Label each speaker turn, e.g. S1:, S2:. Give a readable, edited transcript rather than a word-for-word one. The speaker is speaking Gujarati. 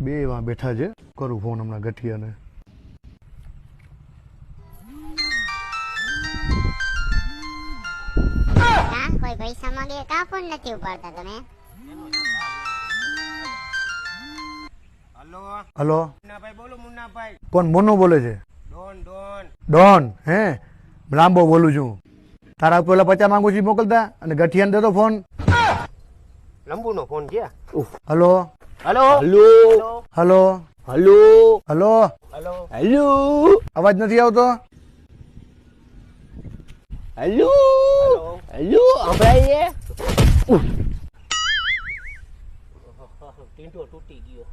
S1: બે એવા બેઠા છે, કરું ફોન હમણાં ગઠિયાને.
S2: કોઈ પૈસા માંગે કા ફોન નથી ઉપાડતા તમે?
S3: હલો
S1: હલો,
S3: મુન્નાભાઈ બોલો. મુન્નાભાઈ
S1: કોણ? મોનો બોલે છે?
S3: Don
S1: Don? હે, લાંબો બોલું છું. તારા પેલા 50 માંગુ છું મોકલતા, અને ગઠિયાને દેતો ફોન.
S3: લંબુ નો ફોન છે.
S1: Hello
S3: hello
S1: hello
S3: hello
S1: hello,
S3: hello
S4: hello
S1: અવાજ નથી આવતો?
S4: હેલો હેલો સંભળાય
S3: ટીંટો તૂટી ગયો.